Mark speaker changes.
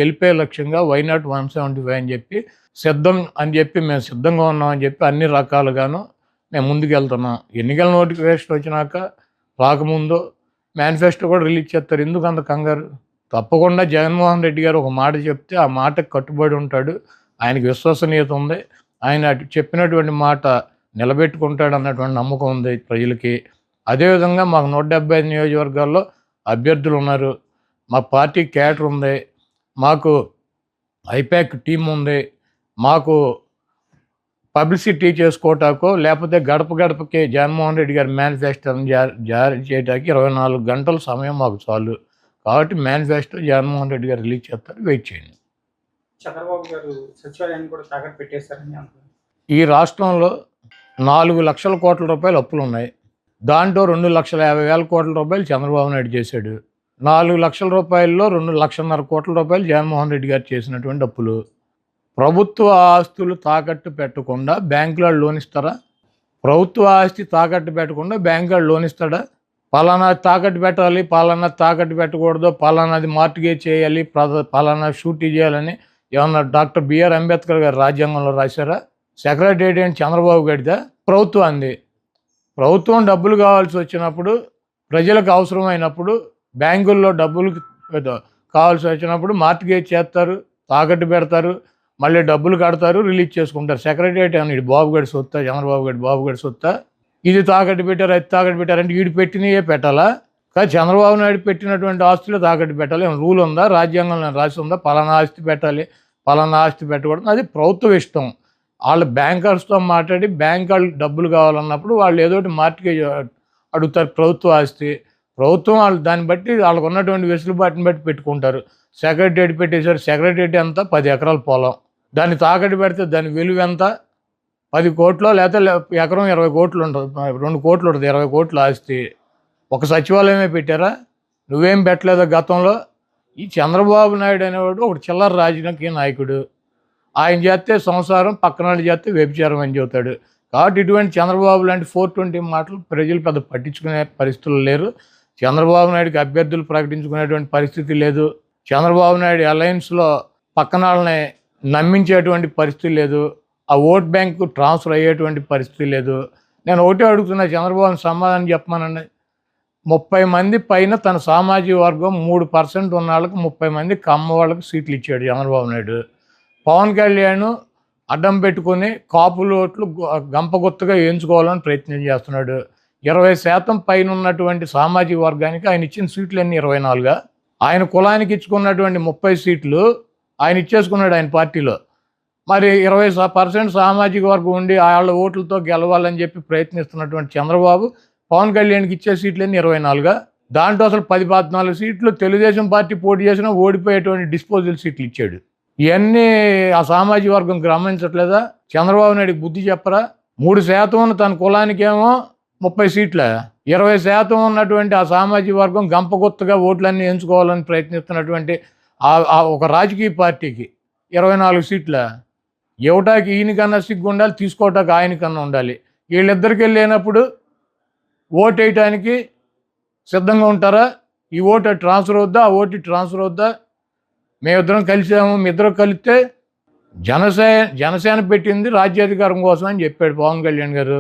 Speaker 1: గెలిపే లక్ష్యంగా వైనాట్ 175 అని చెప్పి సిద్ధం అని చెప్పి మేము సిద్ధంగా ఉన్నామని చెప్పి అన్ని రకాలుగాను మేము ముందుకెళ్తున్నాం. ఎన్నికల నోటిఫికేషన్ వచ్చినాక రాకముందు మేనిఫెస్టో కూడా రిలీజ్ చేస్తారు. ఎందుకు అంత కంగారు? తప్పకుండా జగన్మోహన్ రెడ్డి గారు ఒక మాట చెప్తే ఆ మాటకు కట్టుబడి ఉంటాడు. ఆయనకి విశ్వసనీయత ఉంది. ఆయన చెప్పినటువంటి మాట నిలబెట్టుకుంటాడు అన్నటువంటి నమ్మకం ఉంది ప్రజలకి. అదేవిధంగా మాకు 175 నియోజకవర్గాల్లో అభ్యర్థులు ఉన్నారు. మా పార్టీ క్యాడర్ ఉంది. మాకు ఐపాక్ టీం ఉంది. మాకు పబ్లిసిటీ చేసుకోవటాకో లేకపోతే గడప గడపకి జగన్మోహన్ రెడ్డి గారి మేనిఫెస్టోని జారీ చేయడానికి 24 గంటల సమయం మాకు చాలు. కాబట్టి మేనిఫెస్టో జగన్మోహన్ రెడ్డి గారు రిలీజ్ చేస్తారు. వెయిట్ చేయండి.
Speaker 2: చంద్రబాబు గారు సచివాలయాన్ని కూడా తాకట్టు పెట్టేశారని అంటున్నారు.
Speaker 1: ఈ రాష్ట్రంలో 4 లక్షల కోట్ల రూపాయలు అప్పులు ఉన్నాయి. దాంట్లో 2,50,000 కోట్ల రూపాయలు చంద్రబాబు నాయుడు చేశాడు. 4 లక్షల రూపాయల్లో 2,50,000 కోట్ల రూపాయలు జగన్మోహన్ రెడ్డి గారు చేసినటువంటి అప్పులు. ప్రభుత్వ ఆస్తులు తాకట్టు పెట్టకుండా బ్యాంకులో లోన్ ఇస్తారా? ప్రభుత్వ ఆస్తి తాకట్టు పెట్టకుండా బ్యాంకులో లోన్ ఇస్తాడా? పలానా తాకట్టు పెట్టాలి, పలానా తాకట్టు పెట్టకూడదు, పలానాది మార్టిగేజ్ చేయాలి, పలానా షూటీ చేయాలని ఏమన్నా డాక్టర్ బిఆర్ అంబేద్కర్ గారు రాజ్యాంగంలో రాశారా? సెక్రటేరియట్ ఏంటి చంద్రబాబు గారిదా? ప్రభుత్వం అంది. ప్రభుత్వం డబ్బులు కావాల్సి వచ్చినప్పుడు, ప్రజలకు అవసరమైనప్పుడు, బ్యాంకుల్లో డబ్బులు కావాల్సి వచ్చినప్పుడు మార్టిగేజ్ చేస్తారు, తాకట్టు పెడతారు, మళ్ళీ డబ్బులు కడతారు, రిలీజ్ చేసుకుంటారు. సెక్రటేరియట్ అని ఇది బాబు గడి సొత్తా, చంద్రబాబు గడి బాబు గడి సొత్తా? ఇది తాకట్టు పెట్టారు, అది తాకట్టు పెట్టారంటే వీడు పెట్టినయే పెట్టాలా? కానీ చంద్రబాబు నాయుడు పెట్టినటువంటి ఆస్తులు తాకట్టు పెట్టాలి. ఏమైనా రూల్ ఉందా? రాజ్యాంగంలో రాసి ఉందా? పలానా ఆస్తి పెట్టాలి, పలానా ఆస్తి పెట్టకూడదు? అది ప్రభుత్వ ఇష్టం. వాళ్ళు బ్యాంకర్స్తో మాట్లాడి బ్యాంక్ వాళ్ళు డబ్బులు కావాలన్నప్పుడు వాళ్ళు ఏదో ఒకటి మార్టిగేజ్ అడుగుతారు. ప్రభుత్వ ఆస్తి ప్రభుత్వం వాళ్ళు దాన్ని బట్టి వాళ్ళకు ఉన్నటువంటి వెసులుబాటుని బట్టి పెట్టుకుంటారు. సెక్రటేరియట్ పెట్టేశారు. సెక్రటేరియట్ ఎంత? 10 ఎకరాల పొలం. దాన్ని తాకట్టు పెడితే దాని విలువ ఎంత? 10 కోట్లు, లేకపోతే ఎకరం 20 కోట్లు ఉంటుంది, 2 కోట్లు ఉంటుంది, 20 కోట్ల ఆస్తి. ఒక సచివాలయమే పెట్టారా? నువ్వేం పెట్టలేదా గతంలో? ఈ చంద్రబాబు నాయుడు అనేవాడు ఒక చిల్లర రాజకీయ నాయకుడు. ఆయన చేస్తే సంసారం, పక్కన చేస్తే వ్యభిచారం అని చెబుతాడు. కాబట్టి ఇటువంటి చంద్రబాబు లాంటి 420 మాటలు ప్రజలు పెద్ద పట్టించుకునే పరిస్థితులు లేరు. చంద్రబాబు నాయుడికి అభ్యర్థులు ప్రకటించుకునేటువంటి పరిస్థితి లేదు. చంద్రబాబు నాయుడు అలయన్స్లో పక్కన వాళ్ళని నమ్మించేటువంటి పరిస్థితి లేదు. ఆ ఓట్ బ్యాంకు ట్రాన్స్ఫర్ అయ్యేటువంటి పరిస్థితి లేదు. నేను ఒకటే అడుగుతున్నా, చంద్రబాబుని సమాధానం చెప్పమానండి. 30 మంది పైన తన సామాజిక వర్గం 3% ఉన్న వాళ్ళకి 30 మంది కమ్మ వాళ్ళకి సీట్లు ఇచ్చాడు చంద్రబాబు నాయుడు. పవన్ కళ్యాణ్ అడ్డం పెట్టుకుని కాపులు ఓట్లు గంపగుత్తగా వేయించుకోవాలని ప్రయత్నం చేస్తున్నాడు. 20% పైన ఉన్నటువంటి సామాజిక వర్గానికి ఆయన ఇచ్చిన సీట్లు అన్నీ 24గా. ఆయన కులానికి ఇచ్చుకున్నటువంటి 30 సీట్లు ఆయన ఇచ్చేసుకున్నాడు ఆయన పార్టీలో. మరి 20% సామాజిక వర్గం ఉండి వాళ్ళ ఓట్లతో గెలవాలని చెప్పి ప్రయత్నిస్తున్నటువంటి చంద్రబాబు పవన్ కళ్యాణ్కి ఇచ్చే సీట్లన్నీ 24గా. దాంట్లో అసలు 10-14 సీట్లు తెలుగుదేశం పార్టీ పోటీ చేసినా ఓడిపోయేటువంటి డిస్పోజల్ సీట్లు ఇచ్చాడు. ఇవన్నీ ఆ సామాజిక వర్గం గమనించట్లేదా? చంద్రబాబు నాయుడికి బుద్ధి చెప్పరా? 3% ఉన్న తన కులానికేమో 30 సీట్ల, 20% ఉన్నటువంటి ఆ సామాజిక వర్గం గంపగుత్తగా ఓట్లన్నీ ఎంచుకోవాలని ప్రయత్నిస్తున్నటువంటి ఒక రాజకీయ పార్టీకి 24 సీట్ల. ఇవ్వటానికి ఈయనకన్నా సిగ్గు ఉండాలి, తీసుకోవటానికి ఆయనకన్నా ఉండాలి. వీళ్ళిద్దరికి వెళ్ళినప్పుడు ఓటు వేయటానికి సిద్ధంగా ఉంటారా? ఈ ఓటు ట్రాన్స్ఫర్ అవుద్దా, ఆ ఓటు ట్రాన్స్ఫర్ అవుద్దా? మేమిద్దరం కలిసాము, మీ ఇద్దరు కలిస్తే జనసేన పెట్టింది రాజ్యాధికారం కోసం అని చెప్పాడు పవన్ కళ్యాణ్ గారు.